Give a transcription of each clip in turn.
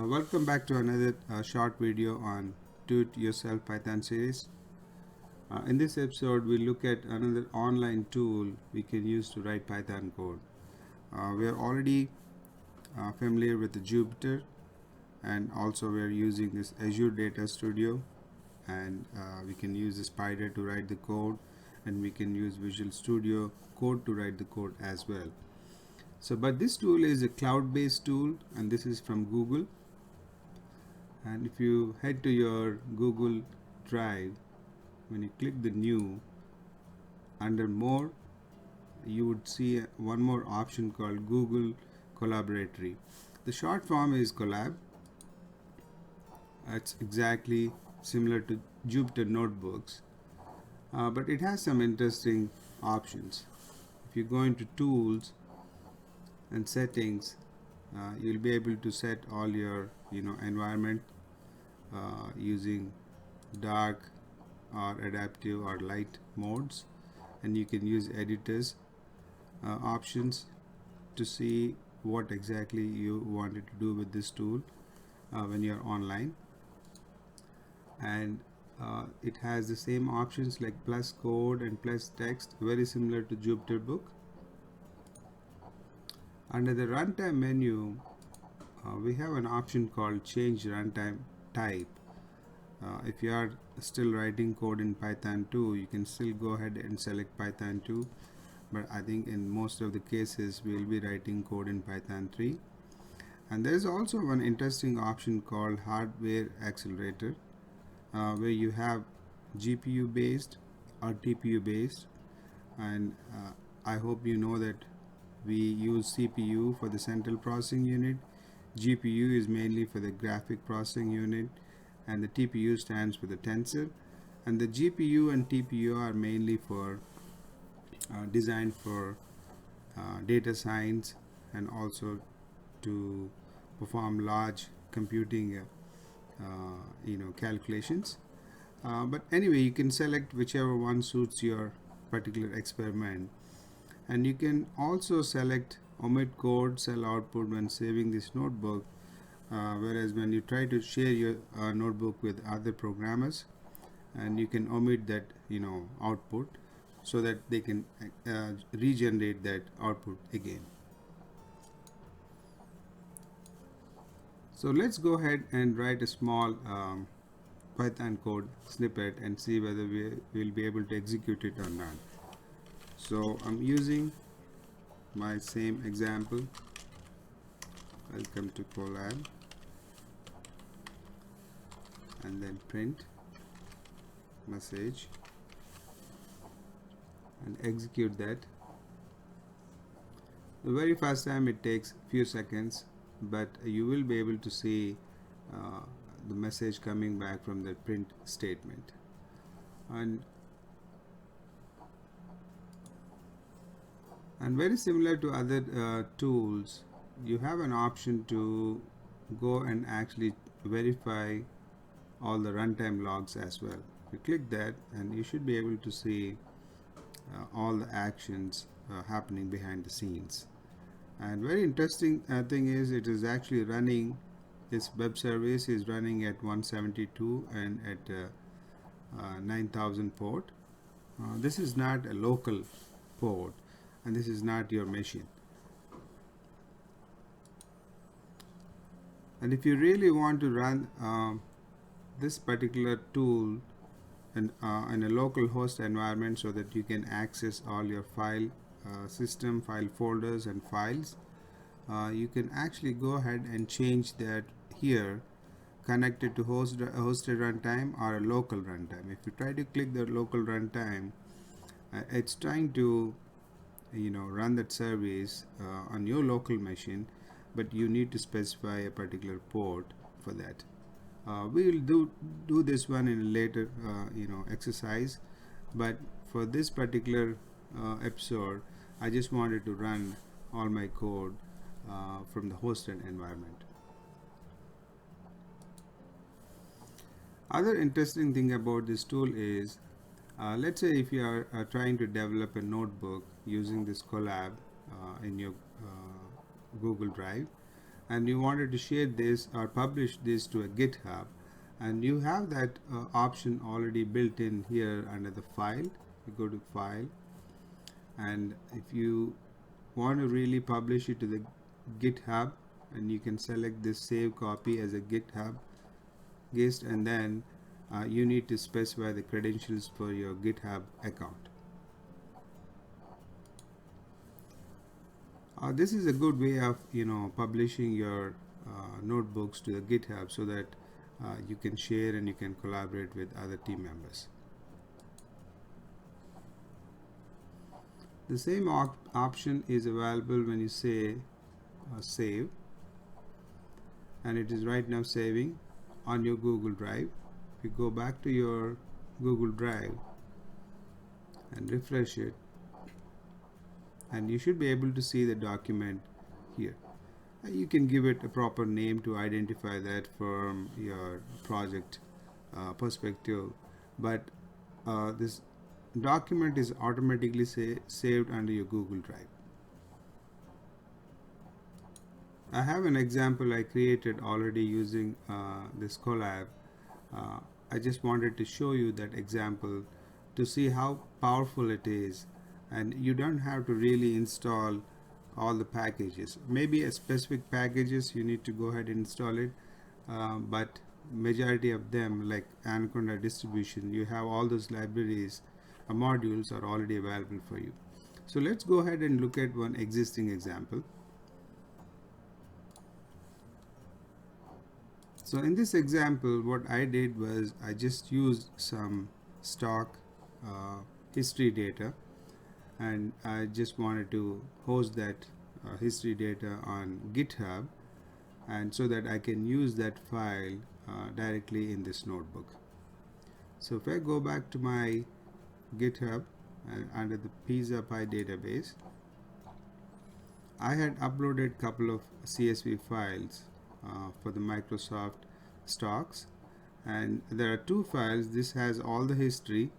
Welcome back to another short video on Do It Yourself Python series. In this episode, we look at another online tool we can use to write Python code. We are already familiar with the Jupyter, and also we are using this Azure Data Studio, and we can use the Spider to write the code, and we can use Visual Studio Code to write the code as well. But this tool is a cloud-based tool, and this is from Google. And if you head to your Google Drive, when you click the new, under more, you would see one more option called Google Collaboratory. The short form is Colab. It's exactly similar to Jupyter Notebooks, but it has some interesting options. If you go into Tools and Settings, you'll be able to set all your environment using dark or adaptive or light modes, and you can use editors options to see what exactly you wanted to do with this tool when you're online. And it has the same options like plus code and plus text, very similar to Jupyter Book. Under the runtime menu, we have an option called change runtime type. If you are still writing code in Python 2, you can still go ahead and select Python 2, but I think in most of the cases we will be writing code in Python 3. And there is also one interesting option called hardware accelerator, where you have GPU based or TPU based, and I hope you know that we use CPU for the central processing unit, GPU is mainly for the graphic processing unit, and the TPU stands for the tensor. And the GPU and TPU are mainly for designed for data science and also to perform large computing calculations. But anyway, you can select whichever one suits your particular experiment, and you can also select omit code cell output when saving this notebook, whereas when you try to share your notebook with other programmers, and you can omit that output so that they can regenerate that output again. So let's go ahead and write a small Python code snippet and see whether we will be able to execute it or not. So I'm using my same example. Welcome to Colab, and then print message and execute that. The very first time it takes few seconds, but you will be able to see the message coming back from the print statement. And very similar to other tools, you have an option to go and actually verify all the runtime logs as well. You click that and you should be able to see all the actions happening behind the scenes. And very interesting thing is, it is actually running, this web service is running at 172 and at 9000 port. This is not a local port, and this is not your machine. And if you really want to run this particular tool in a local host environment so that you can access all your file system file folders and files, you can actually go ahead and change that here, connected to hosted runtime or a local runtime. If you try to click the local runtime, it's trying to run that service on your local machine, but you need to specify a particular port for that. We will do this one in a later exercise, but for this particular episode, I just wanted to run all my code from the hosted environment. Other interesting thing about this tool is, let's say if you are trying to develop a notebook using this Colab in your Google Drive, and you wanted to share this or publish this to a GitHub, and you have that option already built in here under the file. You go to file, and if you want to really publish it to the GitHub, and you can select this save copy as a GitHub guest, and then you need to specify the credentials for your GitHub account. This is a good way of publishing your notebooks to the GitHub so that you can share and you can collaborate with other team members. The same option is available when you say save, and it is right now saving on your Google Drive. If you go back to your Google Drive and refresh it, and you should be able to see the document here. You can give it a proper name to identify that from your project perspective, but this document is automatically saved under your Google Drive. I have an example I created already using this Colab. I just wanted to show you that example to see how powerful it is, and you don't have to really install all the packages. Maybe a specific packages you need to go ahead and install it, but majority of them, like Anaconda distribution, you have all those libraries, modules are already available for you. So let's go ahead and look at one existing example. So in this example, what I did was I just used some stock history data, and I just wanted to host that history data on GitHub, and so that I can use that file directly in this notebook. So if I go back to my GitHub and under the Pizza Pie database, I had uploaded a couple of CSV files for the Microsoft stocks, and there are two files. This has all the history,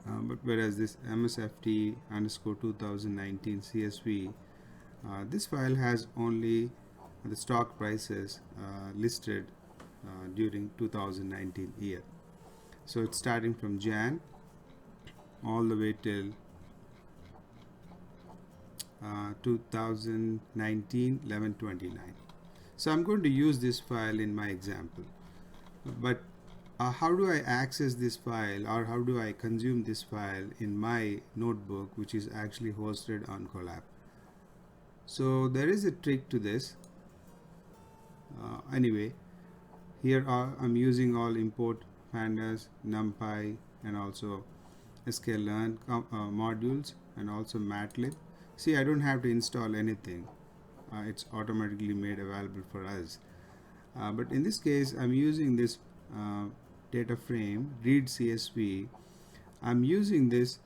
but whereas this MSFT underscore 2019 CSV, this file has only the stock prices listed during 2019 year. So it's starting from Jan all the way till 2019 11/29. So I'm going to use this file in my example, but how do I access this file, or how do I consume this file in my notebook, which is actually hosted on Colab? So there is a trick to this. Anyway, here I'm using all import pandas, numpy, and also sklearn modules, and also matlib. See, I don't have to install anything. It's automatically made available for us. But in this case, I'm using this data frame read CSV. I'm using this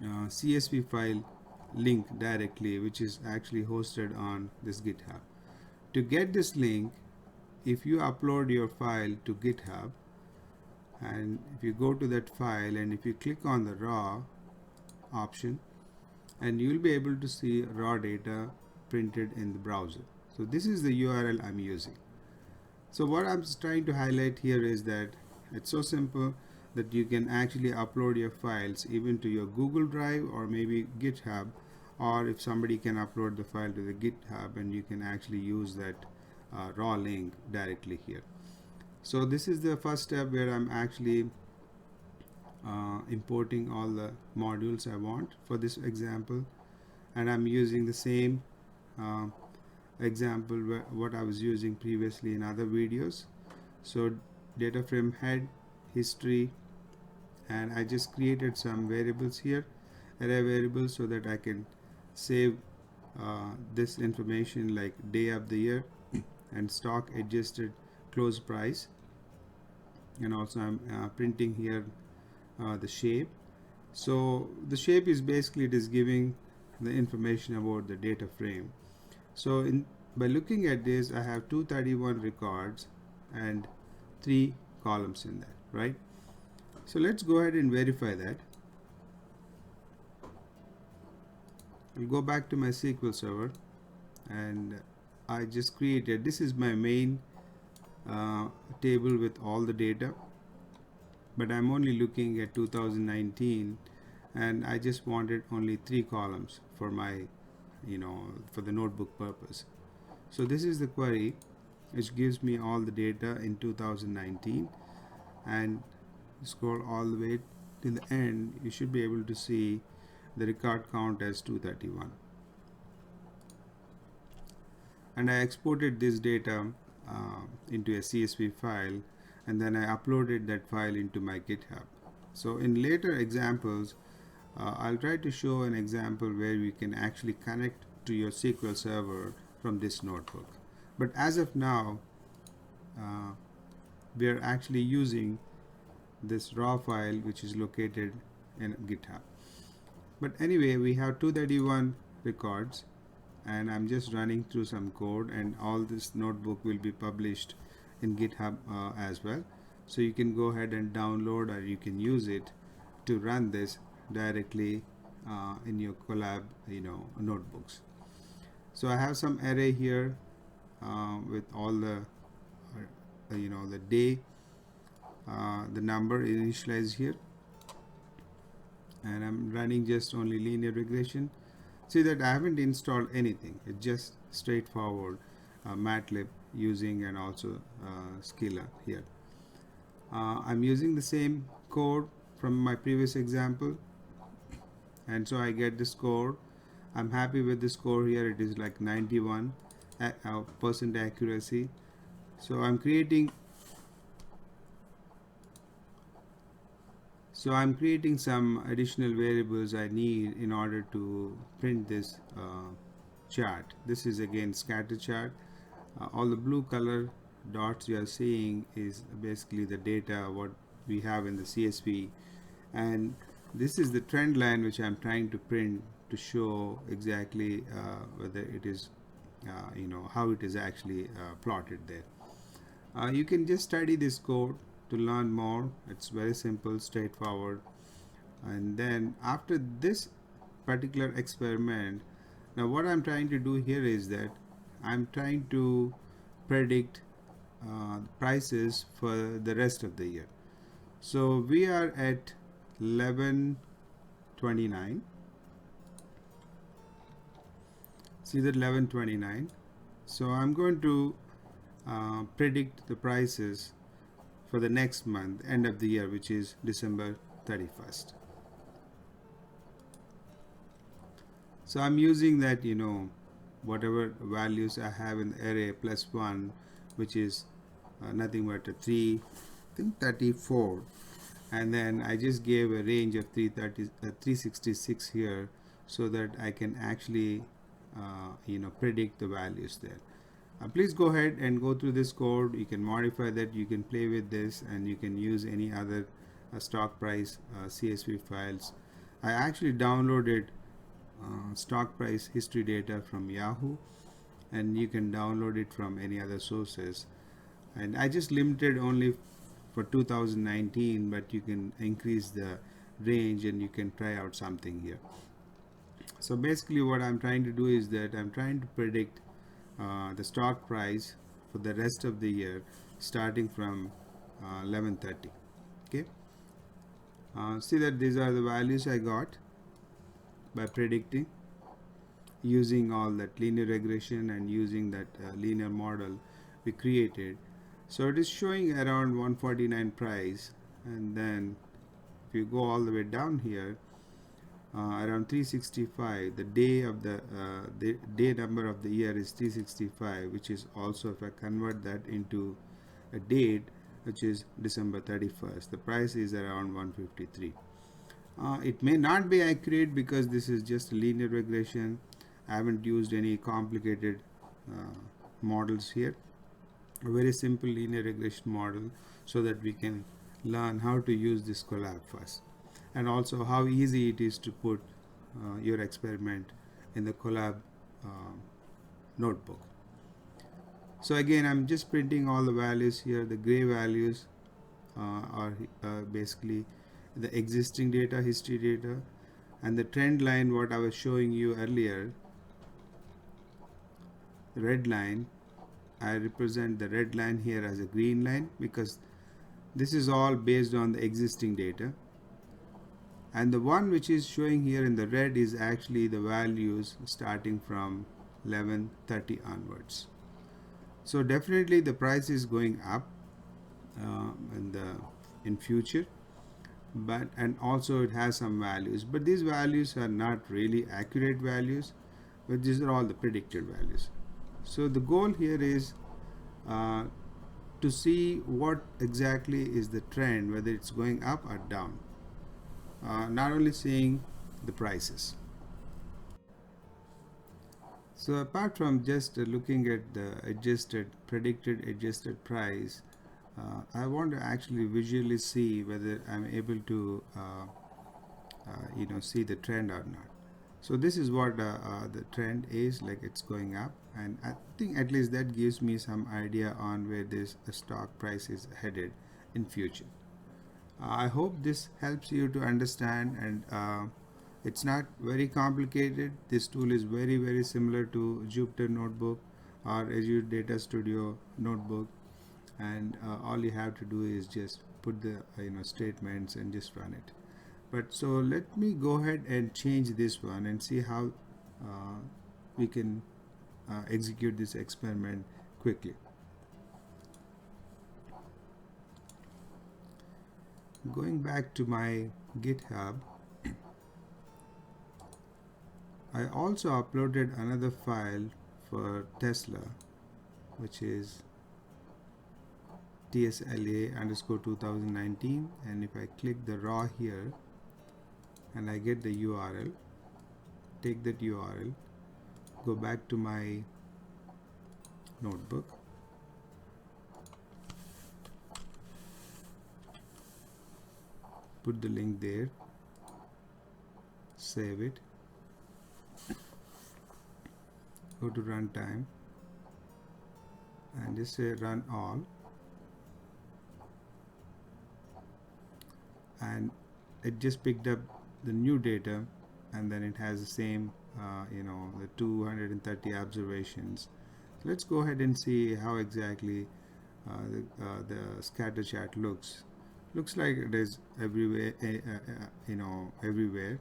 CSV file link directly, which is actually hosted on this GitHub. To get this link, if you upload your file to GitHub, and if you go to that file and if you click on the raw option, and you'll be able to see raw data printed in the browser. So this is the URL I'm using. So what I'm trying to highlight here is that it's so simple that you can actually upload your files even to your Google Drive or maybe GitHub, or if somebody can upload the file to the GitHub, and you can actually use that raw link directly here. So this is the first step where I'm actually importing all the modules I want for this example, and I'm using the same example what I was using previously in other videos. So data frame head, history, and I just created some variables here, array variables, so that I can save this information like day of the year and stock adjusted close price, and also I'm printing here the shape. So the shape is basically, it is giving the information about the data frame. So by looking at this, I have 231 records and 3 columns in that, right? So let's go ahead and verify that. I'll go back to my SQL server, and I just created, this is my main table with all the data, but I'm only looking at 2019, and I just wanted only 3 columns for my, for the notebook purpose. So this is the query which gives me all the data in 2019, and scroll all the way till the end. You should be able to see the record count as 231, and I exported this data into a CSV file, and then I uploaded that file into my GitHub. So in later examples, I'll try to show an example where we can actually connect to your SQL server from this notebook. But as of now, we are actually using this raw file which is located in GitHub. But anyway, we have 231 records, and I'm just running through some code, and all this notebook will be published in GitHub as well. So you can go ahead and download, or you can use it to run this directly in your Colab notebooks. So I have some array here with all the the day, the number initialized here, and I'm running just only linear regression. See that I haven't installed anything. It's just straightforward MATLAB using, and also Scala here. I'm using the same code from my previous example, and so I get the score. I'm happy with the score here. It is like 91% accuracy. So I'm creating some additional variables I need in order to print this chart. This is again scatter chart. All the blue color dots you are seeing is basically the data what we have in the CSV, and this is the trend line which I'm trying to print to show exactly whether it is how it is actually plotted there. You can just study this code to learn more. It's very simple, straightforward. And then after this particular experiment, now what I'm trying to do here is that I'm trying to predict prices for the rest of the year. So we are at 11/29. See that 11/29. So I'm going to predict the prices for the next month, end of the year, which is December 31st. So I'm using that, whatever values I have in the array plus 1, which is nothing but a 334, and then I just gave a range of 366 here, so that I can actually predict the values there. Please go ahead and go through this code. You can modify that, you can play with this, and you can use any other stock price CSV files. I actually downloaded stock price history data from Yahoo, and you can download it from any other sources, and I just limited only for 2019, but you can increase the range and you can try out something here. So basically what I'm trying to do is that I'm trying to predict the stock price for the rest of the year starting from 11/30. Okay, see that these are the values I got by predicting using all that linear regression and using that linear model we created. So it is showing around 149 price, and then if you go all the way down here, around 365, the day of the day number of the year is 365, which is also, if I convert that into a date, which is December 31st, the price is around 153. It may not be accurate because this is just linear regression. I haven't used any complicated models here. A very simple linear regression model, so that we can learn how to use this Colab first, and also how easy it is to put your experiment in the Colab notebook. So again, I'm just printing all the values here. The gray values are basically the existing data, history data, and the trend line what I was showing you earlier red line, I represent the red line here as a green line because this is all based on the existing data, and the one which is showing here in the red is actually the values starting from 11:30 onwards. So definitely the price is going up in future, but and also it has some values, but these values are not really accurate values, but these are all the predicted values. So the goal here is uh, to see what exactly is the trend, whether it's going up or down, not only seeing the prices. So apart from just looking at the predicted adjusted price, I want to actually visually see whether I'm able to see the trend or not. So this is what the trend is, like it's going up, and I think at least that gives me some idea on where this stock price is headed in future. I hope this helps you to understand, and it's not very complicated. This tool is very similar to Jupyter Notebook or Azure Data Studio Notebook, and all you have to do is just put the statements and just run it. But so let me go ahead and change this one and see how we can execute this experiment quickly. Going back to my GitHub, I also uploaded another file for Tesla, which is tsla_2019, and if I click the raw here and I get the URL, take that URL, go back to my notebook, put the link there, save it, go to runtime and just say run all, and it just picked up the new data, and then it has the same the 230 observations. So let's go ahead and see how exactly the scatter chart looks like. It is everywhere, everywhere,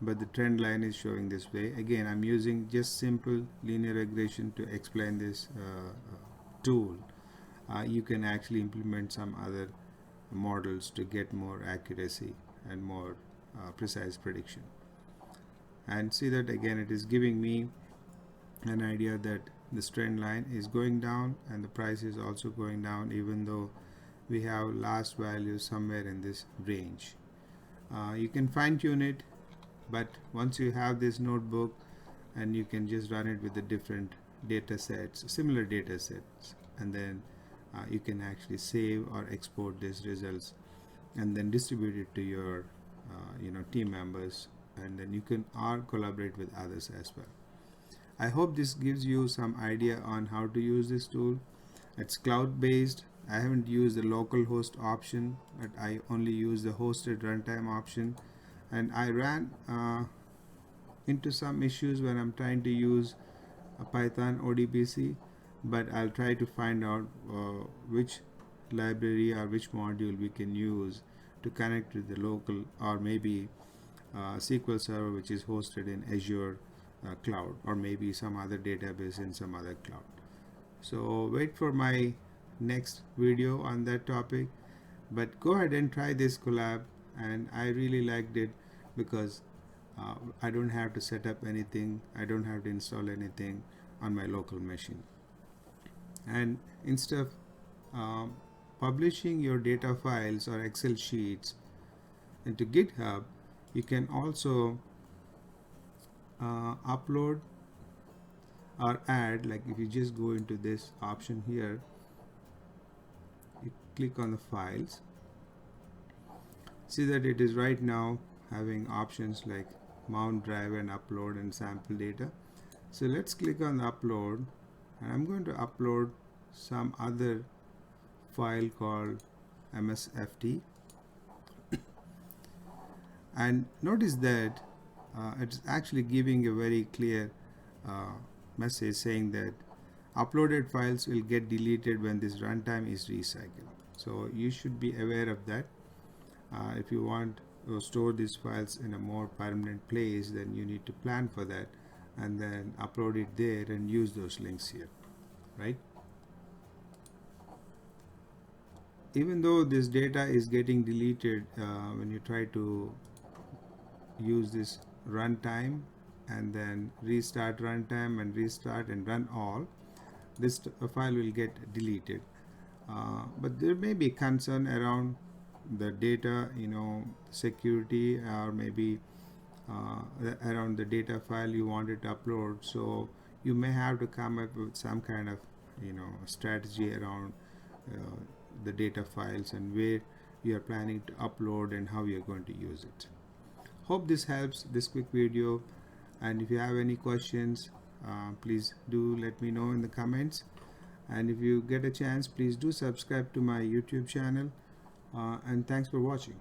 but the trend line is showing this way. Again, I'm using just simple linear regression to explain this tool. You can actually implement some other models to get more accuracy and more precise prediction. And see that again it is giving me an idea that this trend line is going down and the price is also going down, even though we have last value somewhere in this range. You can fine-tune it, but once you have this notebook, and you can just run it with the different data sets, similar data sets, and then you can actually save or export these results and then distribute it to your team members, and then you can collaborate with others as well. I hope this gives you some idea on how to use this tool. It's cloud based. I haven't used the local host option, but I only use the hosted runtime option, and I ran into some issues when I'm trying to use a Python ODBC, but I'll try to find out which library or which module we can use to connect with the local, or maybe SQL Server which is hosted in Azure cloud, or maybe some other database in some other cloud. So wait for my next video on that topic, but go ahead and try this Colab, and I really liked it because I don't have to set up anything, I don't have to install anything on my local machine. And instead of publishing your data files or Excel sheets into GitHub, you can also upload or add, like if you just go into this option here, you click on the files, see that it is right now having options like mount, drive, and upload and sample data. So let's click on the upload, and I'm going to upload some other file called MSFT. And notice that it's actually giving a very clear message saying that uploaded files will get deleted when this runtime is recycled. So you should be aware of that. If you want to store these files in a more permanent place, then you need to plan for that and then upload it there and use those links here, right? Even though this data is getting deleted when you try to use this runtime and then restart runtime and restart and run all, this file will get deleted. But there may be concern around the data, security, or maybe around the data file you wanted to upload. So you may have to come up with some kind of strategy around the data files and where you are planning to upload and how you're going to use it. Hope this helps, this quick video, and if you have any questions, please do let me know in the comments, and if you get a chance, please do subscribe to my YouTube channel, and thanks for watching.